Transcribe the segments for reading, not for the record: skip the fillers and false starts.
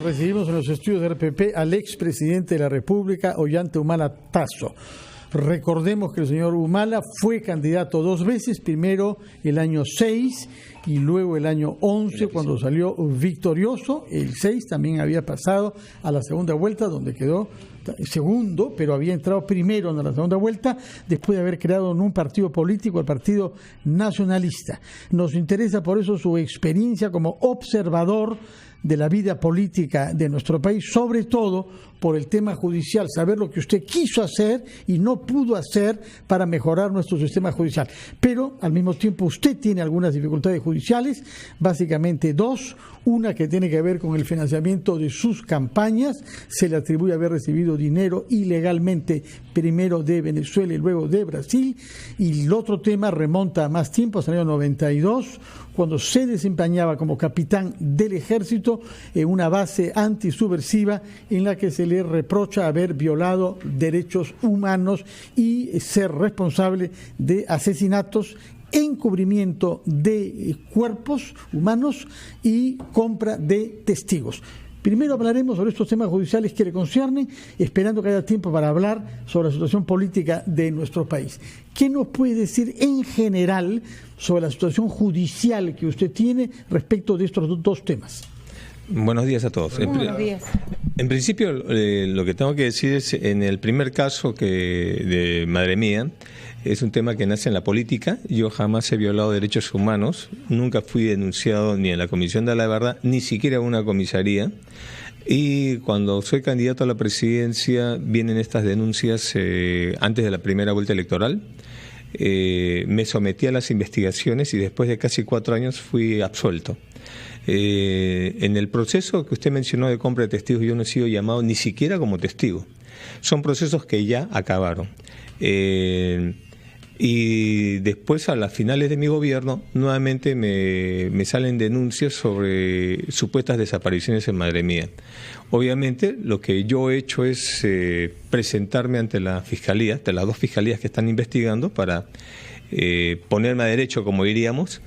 Recibimos en los estudios de RPP al expresidente de la República, Ollanta Humala Tasso. Recordemos que el señor Humala fue candidato 2 veces, primero el año 6 y luego el año 11 cuando salió victorioso. El 6 también había pasado a la segunda vuelta donde quedó segundo, pero había entrado primero en la segunda vuelta después de haber creado en un partido político, el Partido Nacionalista. Nos interesa por eso su experiencia como observador de la vida política de nuestro país, sobre todo por el tema judicial, saber lo que usted quiso hacer y no pudo hacer para mejorar nuestro sistema judicial. Pero al mismo tiempo usted tiene algunas dificultades judiciales, básicamente 2, una que tiene que ver con el financiamiento de sus campañas, se le atribuye haber recibido dinero ilegalmente, primero de Venezuela y luego de Brasil, y el otro tema remonta a más tiempo, hasta el año 92, cuando se desempeñaba como capitán del ejército en una base antisubversiva en la que se le reprocha haber violado derechos humanos y ser responsable de asesinatos, encubrimiento de cuerpos humanos y compra de testigos. Primero hablaremos sobre estos temas judiciales que le conciernen, esperando que haya tiempo para hablar sobre la situación política de nuestro país. ¿Qué nos puede decir en general sobre la situación judicial que usted tiene respecto de estos 2 temas? Buenos días a todos. Buenos días. En principio, lo que tengo que decir es, en el primer caso de Madre Mía, es un tema que nace en la política. Yo jamás he violado derechos humanos, nunca fui denunciado ni en la Comisión de la Verdad, ni siquiera en una comisaría. Y cuando soy candidato a la presidencia, vienen estas denuncias antes de la primera vuelta electoral. Me sometí a las investigaciones y después de casi 4 años fui absuelto. En el proceso que usted mencionó de compra de testigos, yo no he sido llamado ni siquiera como testigo. Son procesos que ya acabaron. Y después, a las finales de mi gobierno, nuevamente me salen denuncias sobre supuestas desapariciones en Madre Mía. Obviamente, lo que yo he hecho es presentarme ante la Fiscalía, ante las 2 fiscalías que están investigando, para ponerme a derecho, como diríamos.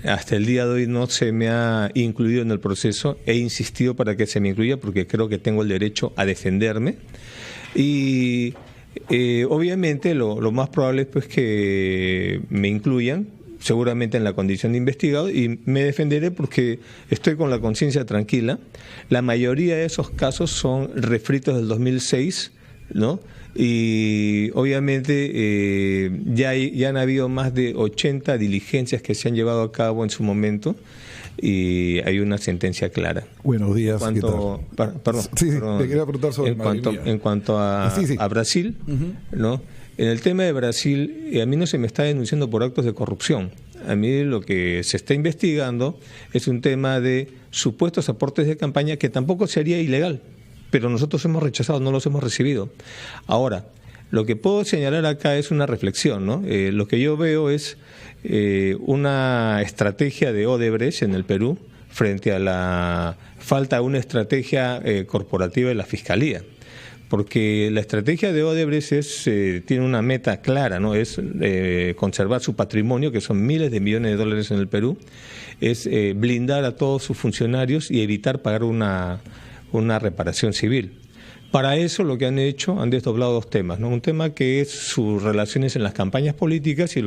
Hasta el día de hoy no se me ha incluido en el proceso. He insistido para que se me incluya porque creo que tengo el derecho a defenderme. Y obviamente lo más probable es pues que me incluyan, seguramente en la condición de investigado, y me defenderé porque estoy con la conciencia tranquila. La mayoría de esos casos son refritos del 2006, ¿no? Y obviamente ya han habido más de 80 diligencias que se han llevado a cabo en su momento y hay una sentencia clara. Buenos días. Perdón, te quería preguntar sobre en cuanto a Brasil, ¿no? En el tema de Brasil, a mí no se me está denunciando por actos de corrupción. A mí lo que se está investigando es un tema de supuestos aportes de campaña que tampoco sería ilegal, pero nosotros hemos rechazado, no los hemos recibido. Ahora, lo que puedo señalar acá es una reflexión, ¿no? Lo que yo veo es una estrategia de Odebrecht en el Perú frente a la falta de una estrategia corporativa de la Fiscalía. Porque la estrategia de Odebrecht tiene una meta clara, ¿no? Es conservar su patrimonio, que son miles de millones de dólares en el Perú, es blindar a todos sus funcionarios y evitar pagar una reparación civil. Para eso lo que han hecho, han desdoblado 2 temas, ¿no? Un tema que es sus relaciones en las campañas políticas y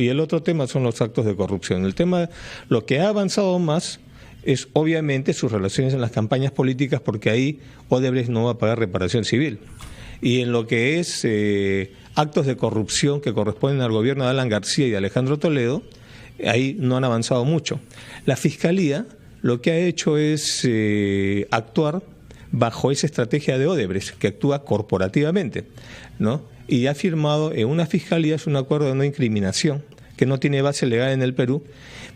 el otro tema son los actos de corrupción. El tema, lo que ha avanzado más es obviamente sus relaciones en las campañas políticas, porque ahí Odebrecht no va a pagar reparación civil. Y en lo que es actos de corrupción que corresponden al gobierno de Alan García y de Alejandro Toledo, ahí no han avanzado mucho. La Fiscalía lo que ha hecho es actuar bajo esa estrategia de Odebrecht, que actúa corporativamente, ¿no? Y ha firmado en una fiscalía un acuerdo de no incriminación, que no tiene base legal en el Perú,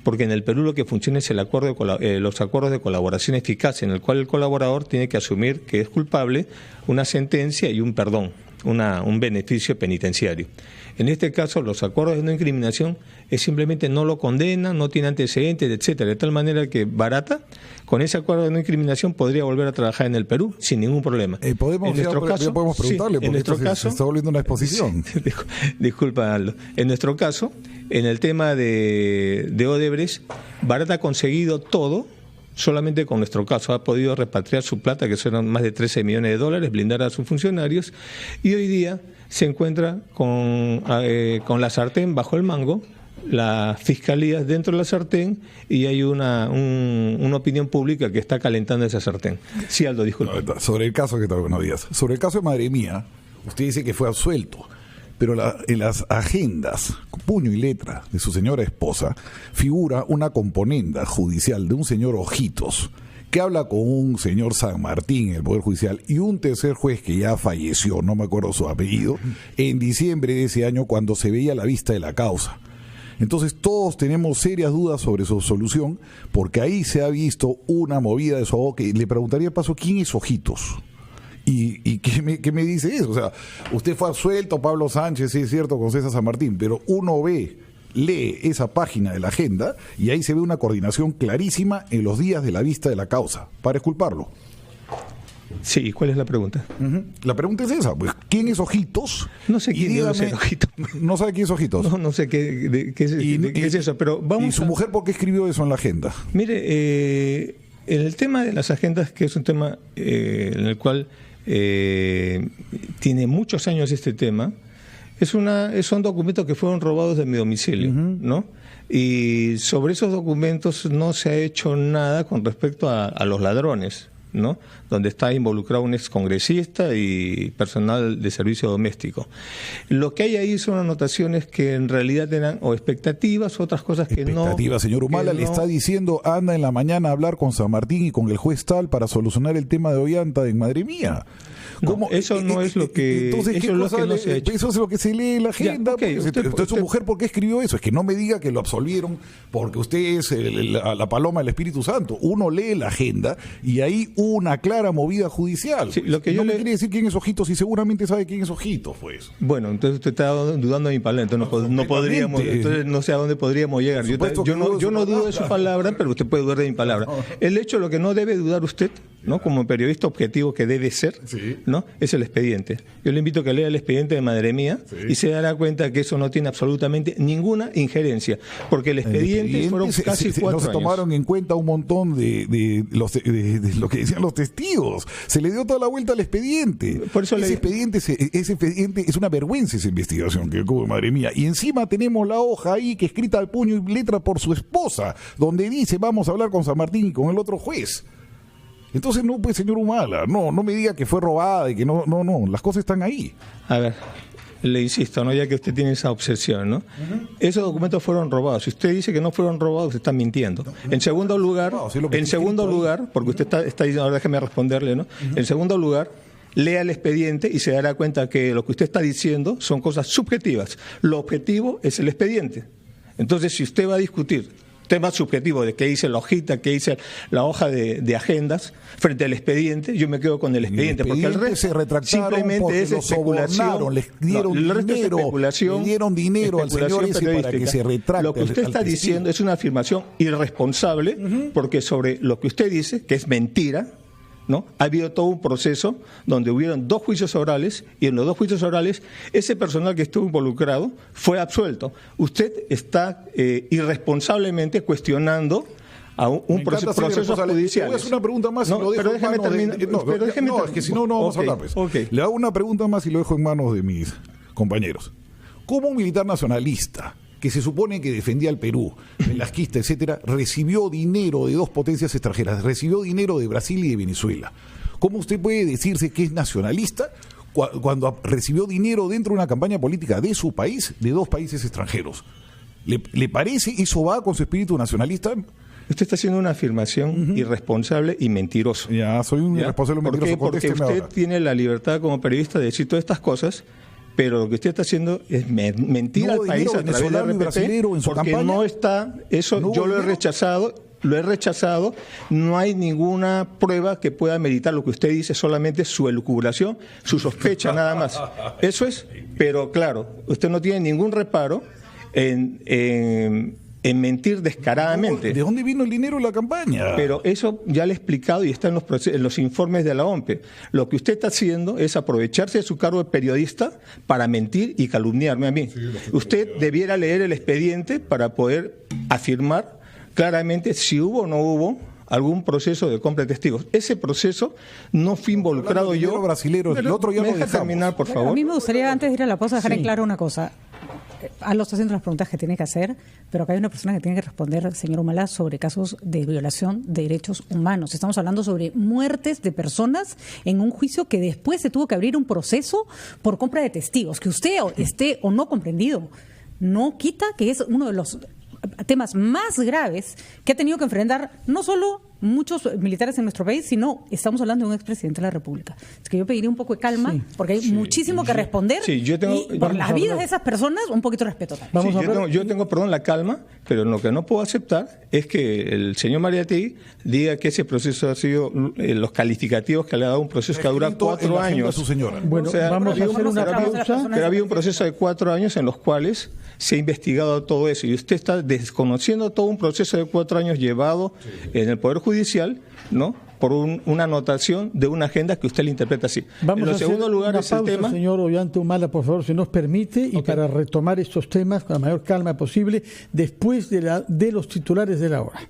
porque en el Perú lo que funciona es los acuerdos de colaboración eficaz, en el cual el colaborador tiene que asumir que es culpable, una sentencia y un perdón, un beneficio penitenciario. En este caso, los acuerdos de no incriminación es simplemente no lo condenan, no tiene antecedentes, etcétera, de tal manera que Barata, con ese acuerdo de no incriminación, podría volver a trabajar en el Perú sin ningún problema. Podemos preguntarle, porque en nuestro caso, se está volviendo una exposición. Disculpa, Aldo. En nuestro caso, en el tema de Odebrecht, Barata ha conseguido todo solamente con nuestro caso, ha podido repatriar su plata, que son más de 13 millones de dólares, blindar a sus funcionarios, y hoy día se encuentra con la sartén bajo el mango, la fiscalía dentro de la sartén, y hay una opinión pública que está calentando esa sartén. Sí, Aldo, disculpe. Sobre el caso sobre el caso de Madre Mía, usted dice que fue absuelto, pero en las agendas, puño y letra de su señora esposa, figura una componenda judicial de un señor Ojitos, que habla con un señor San Martín en el Poder Judicial y un tercer juez que ya falleció, no me acuerdo su apellido, en diciembre de ese año, cuando se veía la vista de la causa. Entonces todos tenemos serias dudas sobre su solución, porque ahí se ha visto una movida de su abogado, que le preguntaría paso, ¿quién es Ojitos? ¿Y qué me dice eso? O sea, usted fue absuelto, Pablo Sánchez, sí es cierto, con César San Martín, pero uno lee esa página de la agenda y ahí se ve una coordinación clarísima en los días de la vista de la causa, para exculparlo. Sí, ¿cuál es la pregunta? La pregunta es esa, pues, ¿quién es Ojitos? No sé quién es Ojitos. ¿No sabe quién es Ojitos? No sé qué es eso, pero vamos. ¿Y su mujer por qué escribió eso en la agenda? Mire, el tema de las agendas, que es un tema en el cual tiene muchos años este tema, son documentos que fueron robados de mi domicilio, ¿no? Y sobre esos documentos no se ha hecho nada con respecto a los ladrones, ¿no? Donde está involucrado un excongresista y personal de servicio doméstico. Lo que hay ahí son anotaciones que en realidad eran o expectativas, otras cosas que no. Expectativas, señor Humala, le está diciendo, anda en la mañana a hablar con San Martín y con el juez tal para solucionar el tema de Ollanta en Madre Mía. No, eso no es lo que. Entonces, eso es lo que se lee en la agenda. Usted, su mujer, ¿por qué escribió eso? Es que no me diga que lo absolvieron porque usted es la paloma del Espíritu Santo. Uno lee la agenda y ahí una clara movida judicial. Sí, lo que no me quiere decir quién es Ojitos y seguramente sabe quién es Ojitos, pues. Bueno, entonces usted está dudando de mi palabra, entonces no podríamos, entonces no sé a dónde podríamos llegar. Yo no dudo de su palabra, pero usted puede dudar de mi palabra. El hecho, lo que no debe dudar usted, ¿no? Como periodista objetivo que debe ser, sí, ¿no? Es el expediente. Yo le invito a que lea el expediente de Madre Mía, sí, y se dará cuenta que eso no tiene absolutamente ninguna injerencia, porque el expediente fueron casi 4 años. No se tomaron en cuenta un montón de lo que decían los testigos. Se le dio toda la vuelta al expediente. Por eso ese expediente es una vergüenza, esa investigación que hubo, Madre Mía. Y encima tenemos la hoja ahí que escrita al puño y letra por su esposa, donde dice vamos a hablar con San Martín y con el otro juez. Entonces, no, pues, señor Humala, no me diga que fue robada y que no, las cosas están ahí. A ver, le insisto, ¿no? Ya que usted tiene esa obsesión, ¿no? Esos documentos fueron robados. Si usted dice que no fueron robados, usted está mintiendo. En segundo lugar, porque usted está diciendo, ahora déjeme responderle, ¿no? En segundo lugar, lea el expediente y se dará cuenta que lo que usted está diciendo son cosas subjetivas. Lo objetivo es el expediente. Entonces, si usted va a discutir tema subjetivo de qué dice la hojita, qué dice la hoja de agendas frente al expediente, yo me quedo con el expediente, porque el resto se retractaron simplemente es especulación, les dieron dinero al señor ese para que se retracte. Lo que usted está diciendo es una afirmación irresponsable, porque sobre lo que usted dice, que es mentira, ¿no? Ha habido todo un proceso donde hubieron 2 juicios orales y en los 2 juicios orales ese personal que estuvo involucrado fue absuelto. Usted está irresponsablemente cuestionando a un proceso judicial. Le voy a hacer una pregunta más y lo dejo en manos de... es que si no vamos a hablar. Pues. Okay. Le hago una pregunta más y lo dejo en manos de mis compañeros. ¿Cómo un militar nacionalista que se supone que defendía al Perú, velasquista, etcétera, recibió dinero de 2 potencias extranjeras, recibió dinero de Brasil y de Venezuela? ¿Cómo usted puede decirse que es nacionalista cuando recibió dinero dentro de una campaña política de su país, de 2 países extranjeros? ¿Le parece eso va con su espíritu nacionalista? Usted está haciendo una afirmación irresponsable y mentirosa. Ya, soy un irresponsable y mentiroso. Porque usted tiene la libertad como periodista de decir todas estas cosas, pero lo que usted está haciendo es mentir al país a través de RPP, porque campaña no está, eso yo lo he rechazado, no hay ninguna prueba que pueda meritar lo que usted dice, solamente su elucubración, su sospecha nada más. Eso es, pero claro, usted no tiene ningún reparo en mentir descaradamente. ¿De dónde vino el dinero en la campaña? Pero eso ya le he explicado y está en los informes de la OMPE. Lo que usted está haciendo es aprovecharse de su cargo de periodista para mentir y calumniarme a mí. Sí, usted debiera leer el expediente para poder afirmar claramente si hubo o no hubo algún proceso de compra de testigos. Ese proceso no fui involucrado yo. Brasilero, el otro ya ¿Me deja terminar, por favor? A mí me gustaría, antes de ir a la pausa, dejar en claro una cosa. Lo está haciendo las preguntas que tiene que hacer, pero acá hay una persona que tiene que responder, señor Humala, sobre casos de violación de derechos humanos. Estamos hablando sobre muertes de personas en un juicio que después se tuvo que abrir un proceso por compra de testigos. Que usted esté o no comprendido, no quita que es uno de los temas más graves que ha tenido que enfrentar no solo muchos militares en nuestro país, sino estamos hablando de un expresidente de la República. Es que yo pediría un poco de calma, porque hay muchísimo que responder, y por las vidas de esas personas, un poquito de respeto también. Yo tengo, la calma, pero lo que no puedo aceptar es que el señor Mariátegui diga que ese proceso ha sido los calificativos que le ha dado un proceso que dura 4 años. A su señora. Bueno, vamos a hacer una pausa. Pero había un proceso de 4 años en los cuales se ha investigado todo eso, y usted está desconociendo todo un proceso de 4 años llevado en el Poder Judicial, ¿no?, por una anotación de una agenda que usted le interpreta así. Vamos en a segundo hacer lugar una es pausa, el tema. Señor Ollanta-Humala, por favor, si nos permite, y para retomar estos temas con la mayor calma posible, después de los titulares de la hora.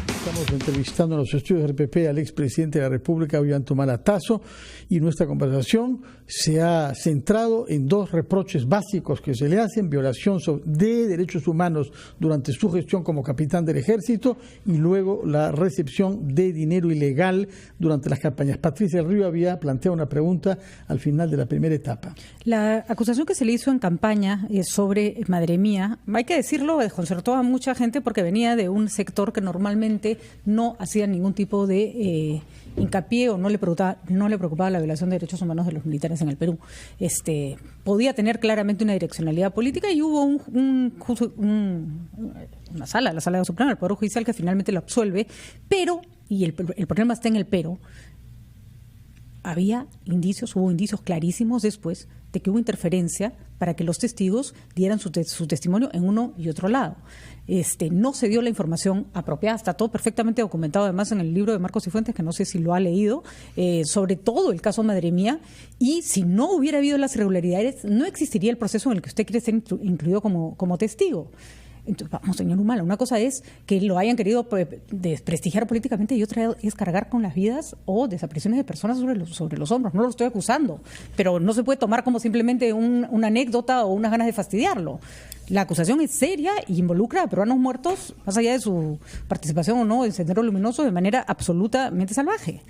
Estamos entrevistando en los estudios del RPP al expresidente de la República, Ollanta-Humala Tasso, y nuestra conversación se ha centrado en 2 reproches básicos que se le hacen: violación de derechos humanos durante su gestión como capitán del Ejército, y luego la recepción de dinero ilegal durante las campañas. Patricia del Río había planteado una pregunta al final de la primera etapa. La acusación que se le hizo en campaña sobre Madre Mía, hay que decirlo, desconcertó a mucha gente porque venía de un sector que normalmente no hacía ningún tipo de hincapié o no le preocupaba la violación de derechos humanos de los militares en el Perú. Podía tener claramente una direccionalidad política, y hubo la sala de Suprema del Poder Judicial que finalmente lo absuelve, pero, y el problema está en el pero, hubo indicios clarísimos después de que hubo interferencia para que los testigos dieran su testimonio en uno y otro lado. No se dio la información apropiada, está todo perfectamente documentado además en el libro de Marcos Cifuentes, que no sé si lo ha leído, sobre todo el caso Madre Mía, y si no hubiera habido las irregularidades, no existiría el proceso en el que usted quiere ser incluido como testigo. Entonces, vamos, señor Humala, una cosa es que lo hayan querido desprestigiar políticamente, y otra es cargar con las vidas o desapariciones de personas sobre los hombros. No lo estoy acusando, pero no se puede tomar como simplemente una anécdota o unas ganas de fastidiarlo. La acusación es seria y involucra a peruanos muertos, más allá de su participación o no en Sendero Luminoso, de manera absolutamente salvaje.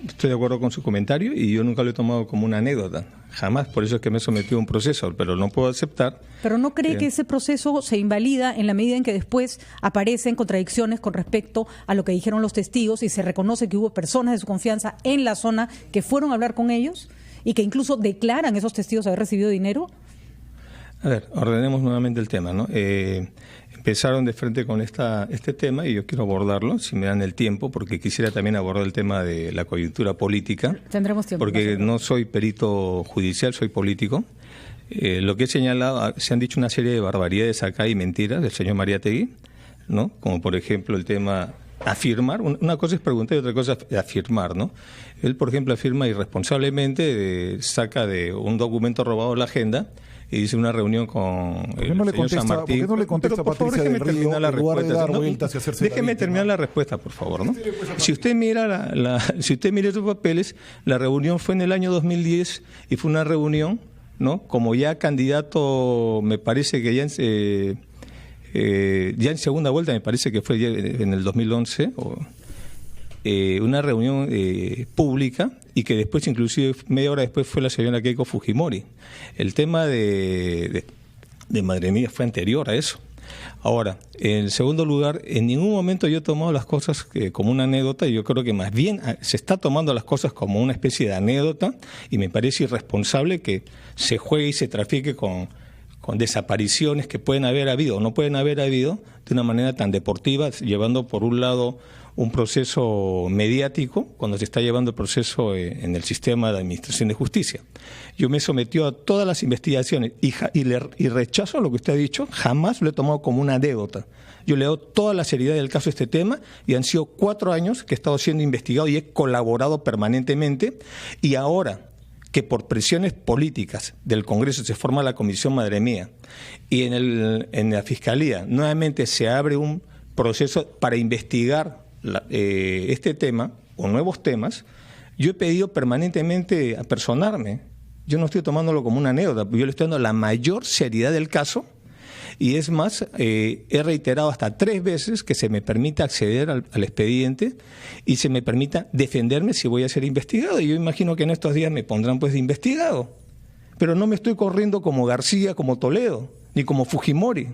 Estoy de acuerdo con su comentario, y yo nunca lo he tomado como una anécdota, jamás. Por eso es que me he sometido a un proceso, pero no puedo aceptar. ¿Pero no cree que ese proceso se invalida en la medida en que después aparecen contradicciones con respecto a lo que dijeron los testigos, y se reconoce que hubo personas de su confianza en la zona que fueron a hablar con ellos y que incluso declaran esos testigos haber recibido dinero? A ver, ordenemos nuevamente el tema, ¿no? Empezaron de frente con este tema, y yo quiero abordarlo, si me dan el tiempo, porque quisiera también abordar el tema de la coyuntura política. Tendremos tiempo. Porque no soy perito judicial, soy político. Lo que he señalado, se han dicho una serie de barbaridades acá y mentiras del señor Mariátegui, ¿no? Como por ejemplo el tema afirmar, una cosa es preguntar y otra cosa es afirmar, ¿no? Él, por ejemplo, afirma irresponsablemente, saca de un documento robado la agenda y dice una reunión con el señor San Martín. ¿Por qué no le contesta Patricia del Río en lugar de dar vueltas y hacerse Déjeme terminar la respuesta, por favor, ¿no? Si usted mira si usted mira sus papeles, la reunión fue en el año 2010 y fue una reunión, ¿no? Como ya candidato, me parece que ya en segunda vuelta, me parece que fue en el 2011, una reunión pública, y que después, inclusive media hora después, fue la señora Keiko Fujimori. El tema de Madre Mía fue anterior a eso. Ahora, en segundo lugar, en ningún momento yo he tomado las cosas como una anécdota, y yo creo que más bien se está tomando las cosas como una especie de anécdota, y me parece irresponsable que se juegue y se trafique con desapariciones que pueden haber habido o no pueden haber habido de una manera tan deportiva, llevando por un lado un proceso mediático cuando se está llevando el proceso en el sistema de administración de justicia. Yo me he sometido a todas las investigaciones y rechazo lo que usted ha dicho, jamás lo he tomado como una anécdota. Yo le doy toda la seriedad del caso a este tema, y han sido 4 años que he estado siendo investigado y he colaborado permanentemente, y ahora que por presiones políticas del Congreso se forma la Comisión Madre Mía y en la Fiscalía nuevamente se abre un proceso para investigar este tema o nuevos temas, yo he pedido permanentemente apersonarme. Yo no estoy tomándolo como una anécdota, yo le estoy dando la mayor seriedad del caso, y es más, he reiterado hasta 3 veces que se me permita acceder al expediente y se me permita defenderme si voy a ser investigado. Y yo imagino que en estos días me pondrán pues de investigado. Pero no me estoy corriendo como García, como Toledo, ni como Fujimori.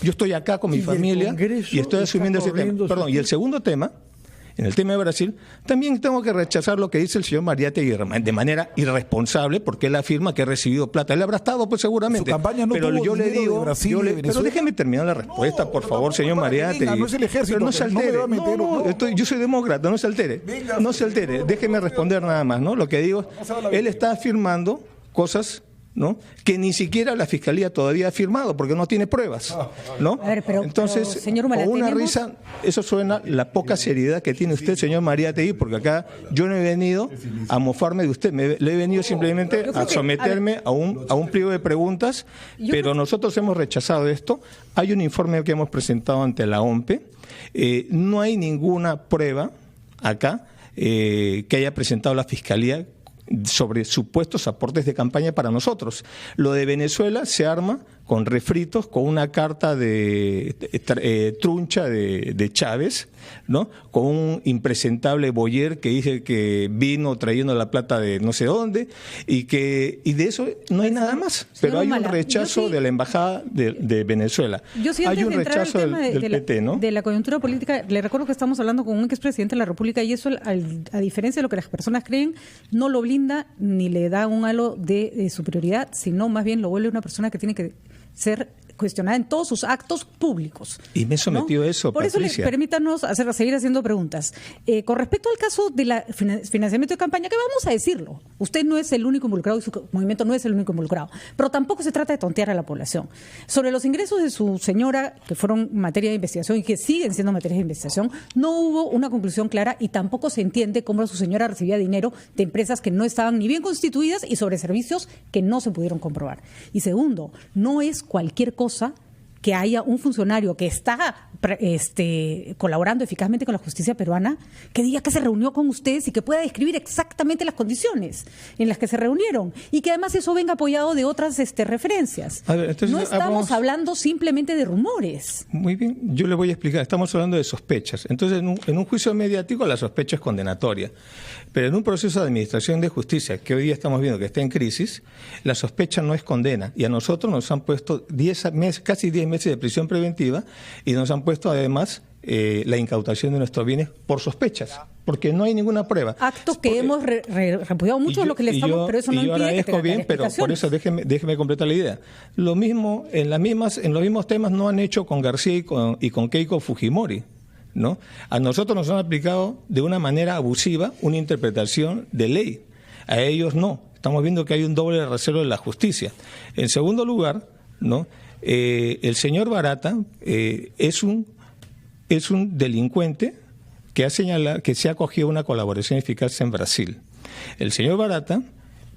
Yo estoy acá con mi familia y estoy asumiendo ese tema. Perdón, y el segundo tema, en el tema de Brasil, también tengo que rechazar lo que dice el señor Mariátegui de manera irresponsable, porque él afirma que ha recibido plata. Él habrá estado, pues seguramente. Su campaña no pero tuvo yo le digo, de Brasil, pero déjeme terminar la respuesta, por favor, señor Mariátegui. No es el ejército. Pero no se altere. Yo soy demócrata, no se altere. No se altere. Déjeme responder nada más, ¿no? Lo que digo, él está afirmando cosas, ¿no?, que ni siquiera la Fiscalía todavía ha firmado porque no tiene pruebas, ¿no? A ver, entonces, señor Humala, con una risa, eso suena la poca seriedad que tiene usted, señor Mariátegui, porque acá yo no he venido a mofarme de usted, le he venido simplemente a someterme a un pliego de preguntas, pero nosotros hemos rechazado esto. Hay un informe que hemos presentado ante la OMPE, no hay ninguna prueba acá que haya presentado la Fiscalía sobre supuestos aportes de campaña para nosotros. Lo de Venezuela se arma con refritos, con una carta truncha de Chávez, ¿no?, con un impresentable Boyer que dice que vino trayendo la plata de no sé dónde, y de eso no hay nada más. Pero hay un rechazo de la Embajada de Venezuela. Hay un rechazo del PT, ¿no? De la coyuntura política, le recuerdo que estamos hablando con un expresidente de la República, y eso, a diferencia de lo que las personas creen, no lo blinda ni le da un halo de superioridad, sino más bien lo vuelve una persona que tiene que ser cuestionada en todos sus actos públicos. Y me he sometido a eso, Por Patricia. eso, permítanos seguir haciendo preguntas. Con respecto al caso del financiamiento de campaña, que vamos a decirlo, usted no es el único involucrado y su movimiento no es el único involucrado, pero tampoco se trata de tontear a la población. Sobre los ingresos de su señora, que fueron materia de investigación y que siguen siendo materia de investigación, no hubo una conclusión clara y tampoco se entiende cómo su señora recibía dinero de empresas que no estaban ni bien constituidas y sobre servicios que no se pudieron comprobar. Y segundo, no es cualquier cosa que haya un funcionario que está colaborando eficazmente con la justicia peruana, que diga que se reunió con ustedes y que pueda describir exactamente las condiciones en las que se reunieron, y que además eso venga apoyado de otras referencias. A ver, entonces, no estamos hablando simplemente de rumores. Muy bien, yo le voy a explicar. Estamos hablando de sospechas. Entonces, en un juicio mediático la sospecha es condenatoria. Pero en un proceso de administración de justicia, que hoy día estamos viendo que está en crisis, la sospecha no es condena. Y a nosotros nos han puesto casi 10 meses de prisión preventiva, y nos han puesto además la incautación de nuestros bienes por sospechas, porque no hay ninguna prueba. Actos que hemos repudiado mucho, lo que le estamos, pero eso no impide. Yo agradezco bien, pero por eso déjeme completar la idea. Lo mismo, en los mismos temas no han hecho con García y con Keiko Fujimori, ¿no? A nosotros nos han aplicado de una manera abusiva una interpretación de ley. A ellos no. Estamos viendo que hay un doble rasero de la justicia. En segundo lugar, ¿no?, el señor Barata es un delincuente que se ha acogido a una colaboración eficaz en Brasil. El señor Barata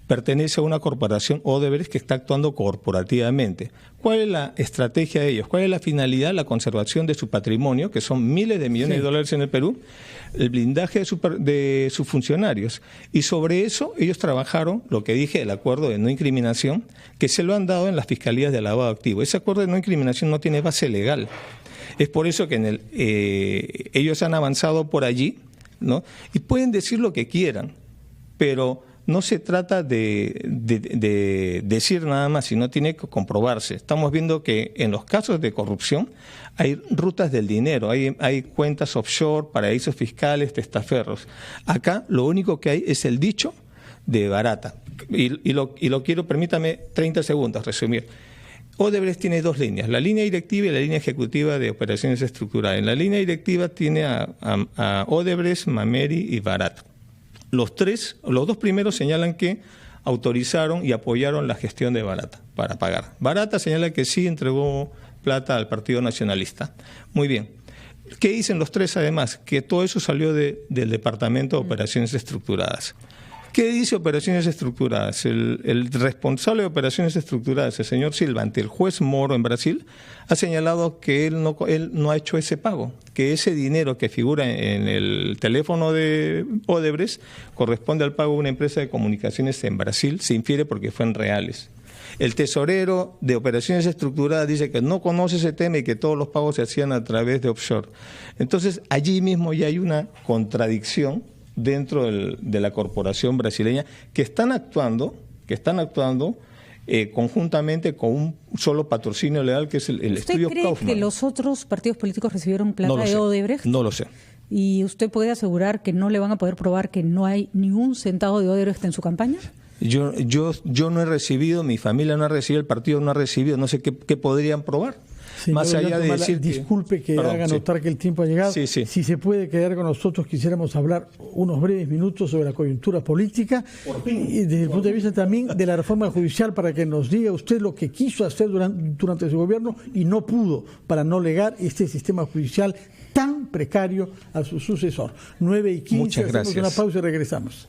pertenece a una corporación Odebrecht que está actuando corporativamente. ¿Cuál es la estrategia de ellos? ¿Cuál es la finalidad? La conservación de su patrimonio, que son miles de millones de dólares en el Perú, el blindaje de sus funcionarios. Y sobre eso ellos trabajaron, lo que dije, el acuerdo de no incriminación, que se lo han dado en las fiscalías de lavado de activos. Ese acuerdo de no incriminación no tiene base legal. Es por eso que ellos han avanzado por allí, ¿no? Y pueden decir lo que quieran, pero no se trata de decir nada más, sino tiene que comprobarse. Estamos viendo que en los casos de corrupción hay rutas del dinero, hay cuentas offshore, paraísos fiscales, testaferros. Acá lo único que hay es el dicho de Barata. Y lo quiero, permítame 30 segundos resumir. Odebrecht tiene 2 líneas, la línea directiva y la línea ejecutiva de operaciones estructurales. En la línea directiva tiene a Odebrecht, Mameri y Barata. Los 2 primeros señalan que autorizaron y apoyaron la gestión de Barata para pagar. Barata señala que sí entregó plata al Partido Nacionalista. Muy bien. ¿Qué dicen los 3 además? Que todo eso salió del Departamento de Operaciones Estructuradas. ¿Qué dice operaciones estructuradas? El responsable de operaciones estructuradas, el señor Silva, ante el juez Moro en Brasil, ha señalado que él no ha hecho ese pago, que ese dinero que figura en el teléfono de Odebrecht corresponde al pago de una empresa de comunicaciones en Brasil, se infiere porque fue en reales. El tesorero de operaciones estructuradas dice que no conoce ese tema y que todos los pagos se hacían a través de offshore. Entonces, allí mismo ya hay una contradicción dentro de la corporación brasileña que están actuando conjuntamente con un solo patrocinio legal, que es el estudio Kaufman. ¿Usted cree que los otros partidos políticos recibieron plata de Odebrecht? No lo sé. ¿Y usted puede asegurar que no le van a poder probar que no hay ni un centavo de Odebrecht en su campaña? Yo no he recibido, mi familia no ha recibido, el partido no ha recibido, no sé qué podrían probar. Señor, más allá de decir disculpe que haga notar que el tiempo ha llegado. Sí. Si se puede quedar con nosotros, quisiéramos hablar unos breves minutos sobre la coyuntura política y desde el punto de vista también de la reforma judicial, para que nos diga usted lo que quiso hacer durante su gobierno y no pudo, para no legar este sistema judicial tan precario a su sucesor. 9:15, Muchas gracias. Hacemos una pausa y regresamos.